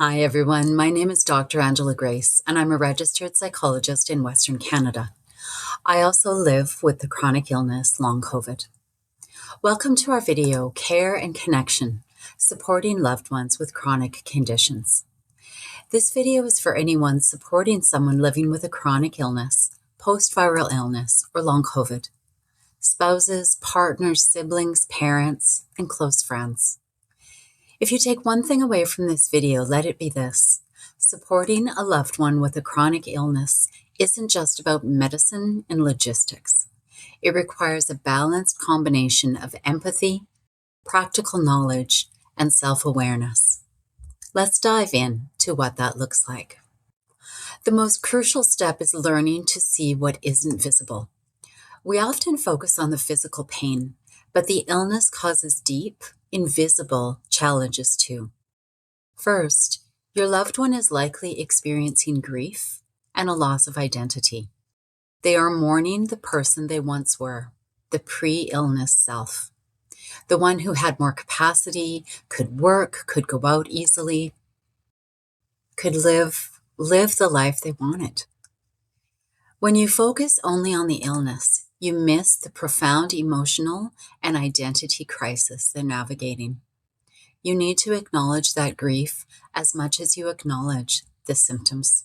Hi, everyone. My name is Dr. Angela Grace, and I'm a registered psychologist in Western Canada. I also live with the chronic illness long COVID. Welcome to our video, Care and Connection, Supporting Loved Ones with Chronic Conditions. This video is for anyone supporting someone living with a chronic illness, post-viral illness, or long COVID. Spouses, partners, siblings, parents, and close friends. If you take one thing away from this video, let it be this. Supporting a loved one with a chronic illness isn't just about medicine and logistics. It requires a balanced combination of empathy, practical knowledge, and self-awareness. Let's dive in to what that looks like. The most crucial step is learning to see what isn't visible. We often focus on the physical pain, but the illness causes deep, invisible challenges too. First, your loved one is likely experiencing grief and a loss of identity. They are mourning the person they once were, the pre-illness self, the one who had more capacity, could work, could go out easily, could live the life they wanted. When you focus only on the illness, you miss the profound emotional and identity crisis they're navigating. You need to acknowledge that grief as much as you acknowledge the symptoms.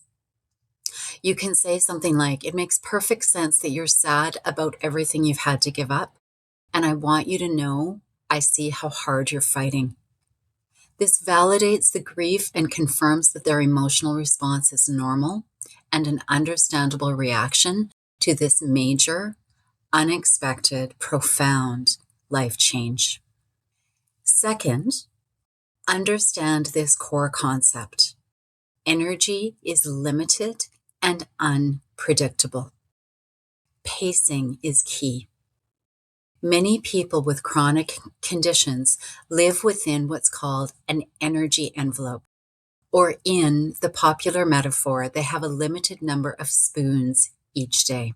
You can say something like, "It makes perfect sense that you're sad about everything you've had to give up, and I want you to know I see how hard you're fighting." This validates the grief and confirms that their emotional response is normal and an understandable reaction to this major, unexpected, profound life change. Second, understand this core concept. Energy is limited and unpredictable. Pacing is key. Many people with chronic conditions live within what's called an energy envelope, or in the popular metaphor, they have a limited number of spoons each day.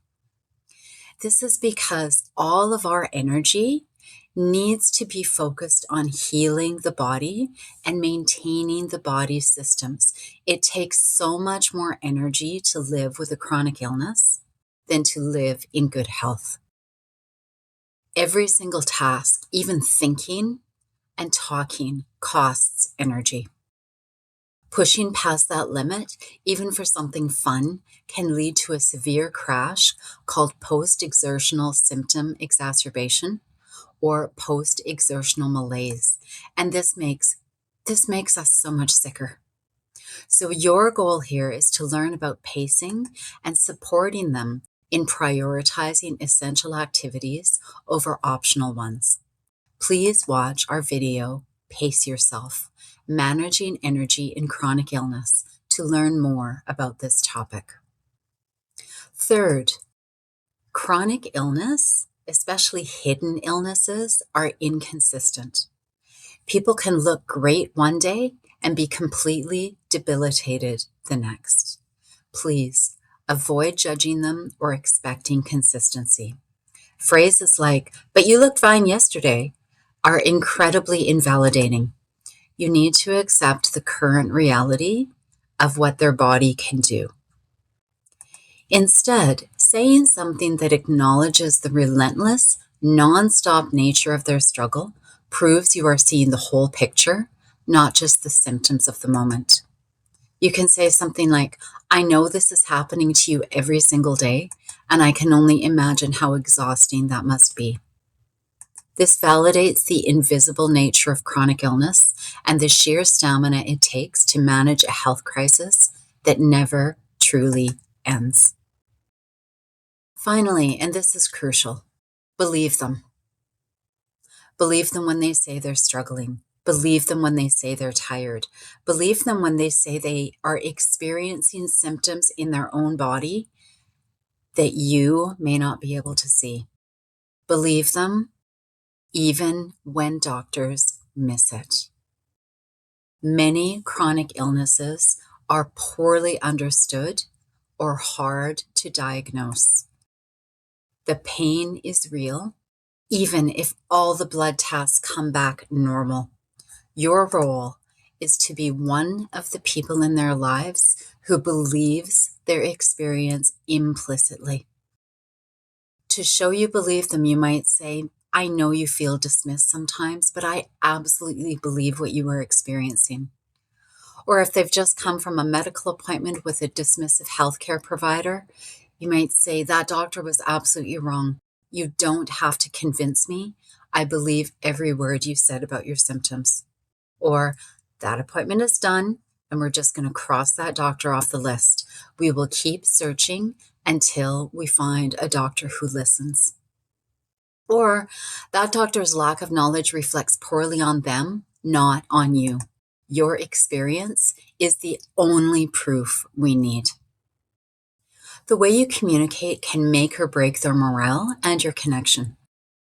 This is because all of our energy needs to be focused on healing the body and maintaining the body's systems. It takes so much more energy to live with a chronic illness than to live in good health. Every single task, even thinking and talking, costs energy. Pushing past that limit, even for something fun, can lead to a severe crash called post-exertional symptom exacerbation or post-exertional malaise. And this makes us so much sicker. So your goal here is to learn about pacing and supporting them in prioritizing essential activities over optional ones. Please watch our video, Pace Yourself, Managing Energy in Chronic Illness, to learn more about this topic. Third, chronic illness, especially hidden illnesses, are inconsistent. People can look great one day and be completely debilitated the next. Please avoid judging them or expecting consistency. Phrases like, "but you looked fine yesterday," are incredibly invalidating. You need to accept the current reality of what their body can do. Instead, saying something that acknowledges the relentless, non-stop nature of their struggle proves you are seeing the whole picture, not just the symptoms of the moment. You can say something like, "I know this is happening to you every single day, and I can only imagine how exhausting that must be." This validates the invisible nature of chronic illness and the sheer stamina it takes to manage a health crisis that never truly ends. Finally, and this is crucial, believe them. Believe them when they say they're struggling. Believe them when they say they're tired. Believe them when they say they are experiencing symptoms in their own body that you may not be able to see. Believe them even when doctors miss it. Many chronic illnesses are poorly understood or hard to diagnose. The pain is real, even if all the blood tests come back normal. Your role is to be one of the people in their lives who believes their experience implicitly. To show you believe them, you might say, I know you feel dismissed sometimes, but I absolutely believe what you are experiencing. Or if they've just come from a medical appointment with a dismissive healthcare provider, you might say, that doctor was absolutely wrong. You don't have to convince me. I believe every word you said about your symptoms. Or that appointment is done and we're just going to cross that doctor off the list. We will keep searching until we find a doctor who listens. Or that doctor's lack of knowledge reflects poorly on them, not on you. Your experience is the only proof we need. The way you communicate can make or break their morale and your connection.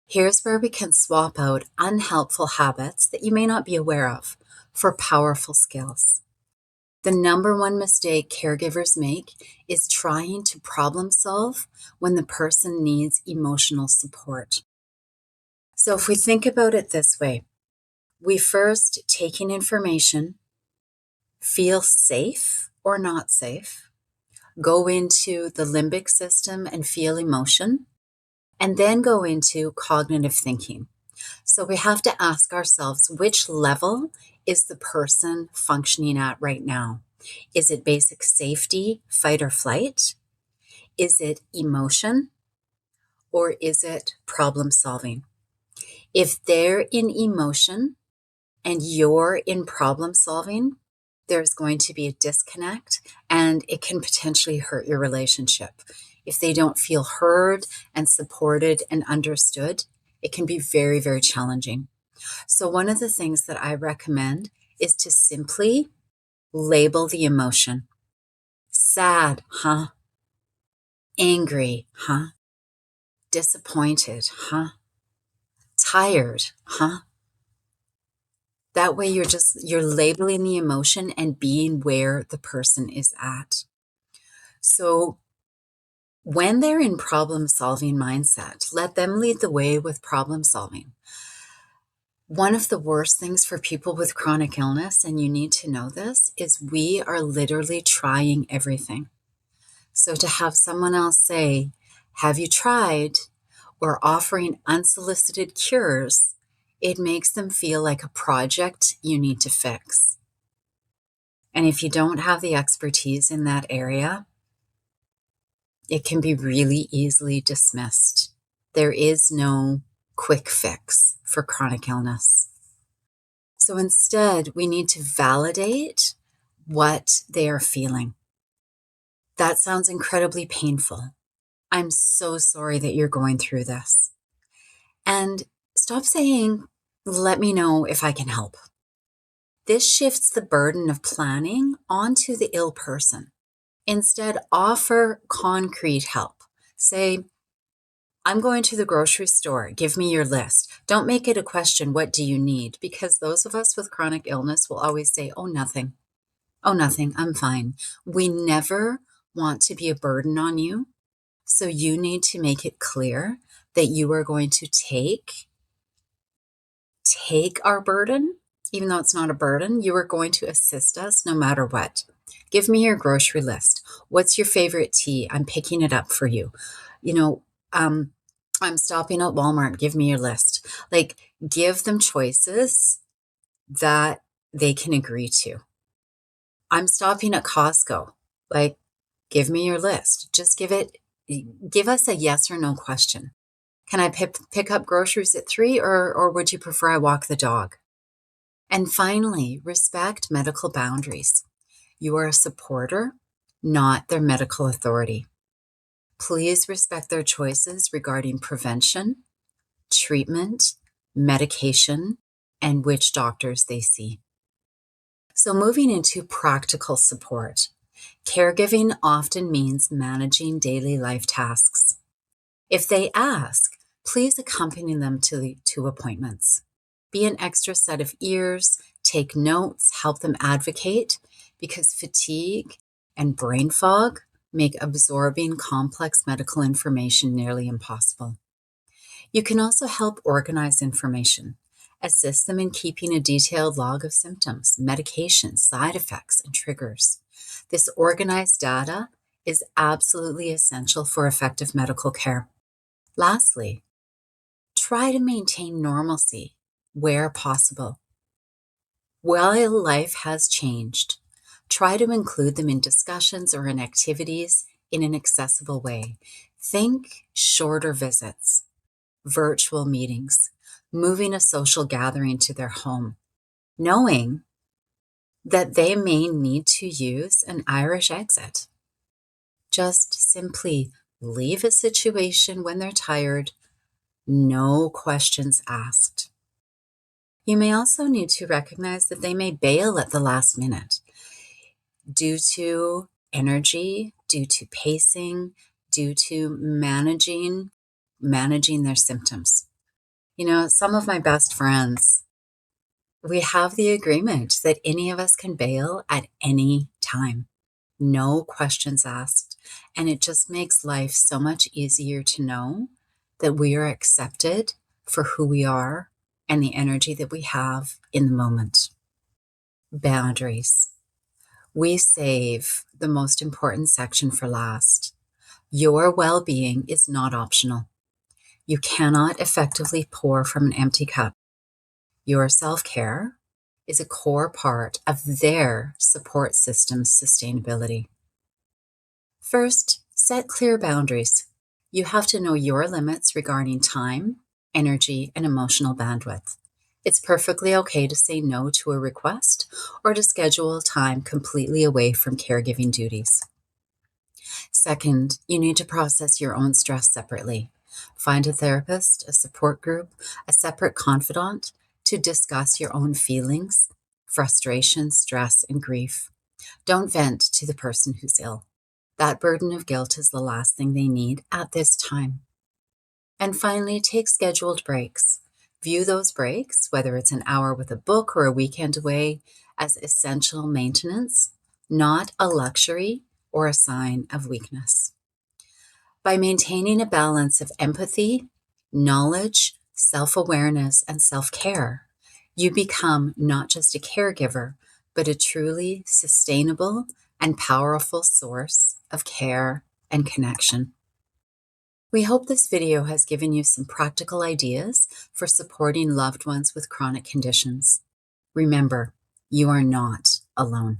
Here's where we can swap out unhelpful habits that you may not be aware of for powerful skills. The number one mistake caregivers make is trying to problem solve when the person needs emotional support. So if we think about it this way, we first take in information, feel safe or not safe, go into the limbic system and feel emotion, and then go into cognitive thinking. So we have to ask ourselves, which level is the person functioning at right now? Is it basic safety, fight or flight? Is it emotion? Or is it problem solving? If they're in emotion and you're in problem solving, there's going to be a disconnect and it can potentially hurt your relationship. If they don't feel heard and supported and understood, it can be very, very challenging. So one of the things that I recommend is to simply label the emotion. Sad, huh? Angry, huh? Disappointed, huh? Tired, huh? That way you're labeling the emotion and being where the person is at. So when they're in problem solving mindset, let them lead the way with problem solving. One of the worst things for people with chronic illness, and you need to know this, is we are literally trying everything. So to have someone else say, have you tried? Or offering unsolicited cures, it makes them feel like a project you need to fix. And if you don't have the expertise in that area, it can be really easily dismissed. There is no quick fix for chronic illness. So instead, we need to validate what they are feeling. That sounds incredibly painful. I'm so sorry that you're going through this. And stop saying, let me know if I can help. This shifts the burden of planning onto the ill person. Instead, offer concrete help. Say, I'm going to the grocery store. Give me your list. Don't make it a question, what do you need? Because those of us with chronic illness will always say, oh, nothing. Oh, nothing. I'm fine. We never want to be a burden on you. So you need to make it clear that you are going to take our burden, even though it's not a burden. You are going to assist us no matter what. Give me your grocery list. What's your favorite tea? I'm picking it up for you. I'm stopping at Walmart. Give me your list. Like, give them choices that they can agree to. I'm stopping at Costco. Like, give me your list. Just give us a yes or no question. Can I pick up groceries at 3 or would you prefer I walk the dog? And finally, respect medical boundaries. You are a supporter, not their medical authority. Please respect their choices regarding prevention, treatment, medication, and which doctors they see. So moving into practical support. Caregiving often means managing daily life tasks. If they ask, please accompany them to appointments. Be an extra set of ears, take notes, help them advocate, because fatigue and brain fog make absorbing complex medical information nearly impossible. You can also help organize information. Assist them in keeping a detailed log of symptoms, medications, side effects, and triggers. This organized data is absolutely essential for effective medical care. Lastly, try to maintain normalcy where possible. While life has changed, try to include them in discussions or in activities in an accessible way. Think shorter visits, virtual meetings, moving a social gathering to their home, knowing that they may need to use an Irish exit. Just simply leave a situation when they're tired, no questions asked. You may also need to recognize that they may bail at the last minute due to energy, due to pacing, due to managing their symptoms. You know, some of my best friends, we have the agreement that any of us can bail at any time, no questions asked. And it just makes life so much easier to know that we are accepted for who we are and the energy that we have in the moment. Boundaries. We save the most important section for last. Your well-being is not optional. You cannot effectively pour from an empty cup. Your self-care is a core part of their support system's sustainability. First, set clear boundaries. You have to know your limits regarding time, energy, and emotional bandwidth. It's perfectly okay to say no to a request or to schedule time completely away from caregiving duties. Second, you need to process your own stress separately. Find a therapist, a support group, a separate confidant to discuss your own feelings, frustration, stress, and grief. Don't vent to the person who's ill. That burden of guilt is the last thing they need at this time. And finally, take scheduled breaks. View those breaks, whether it's an hour with a book or a weekend away, as essential maintenance, not a luxury or a sign of weakness. By maintaining a balance of empathy, knowledge, self-awareness, and self-care, you become not just a caregiver, but a truly sustainable and powerful source of care and connection. We hope this video has given you some practical ideas for supporting loved ones with chronic conditions. Remember, you are not alone.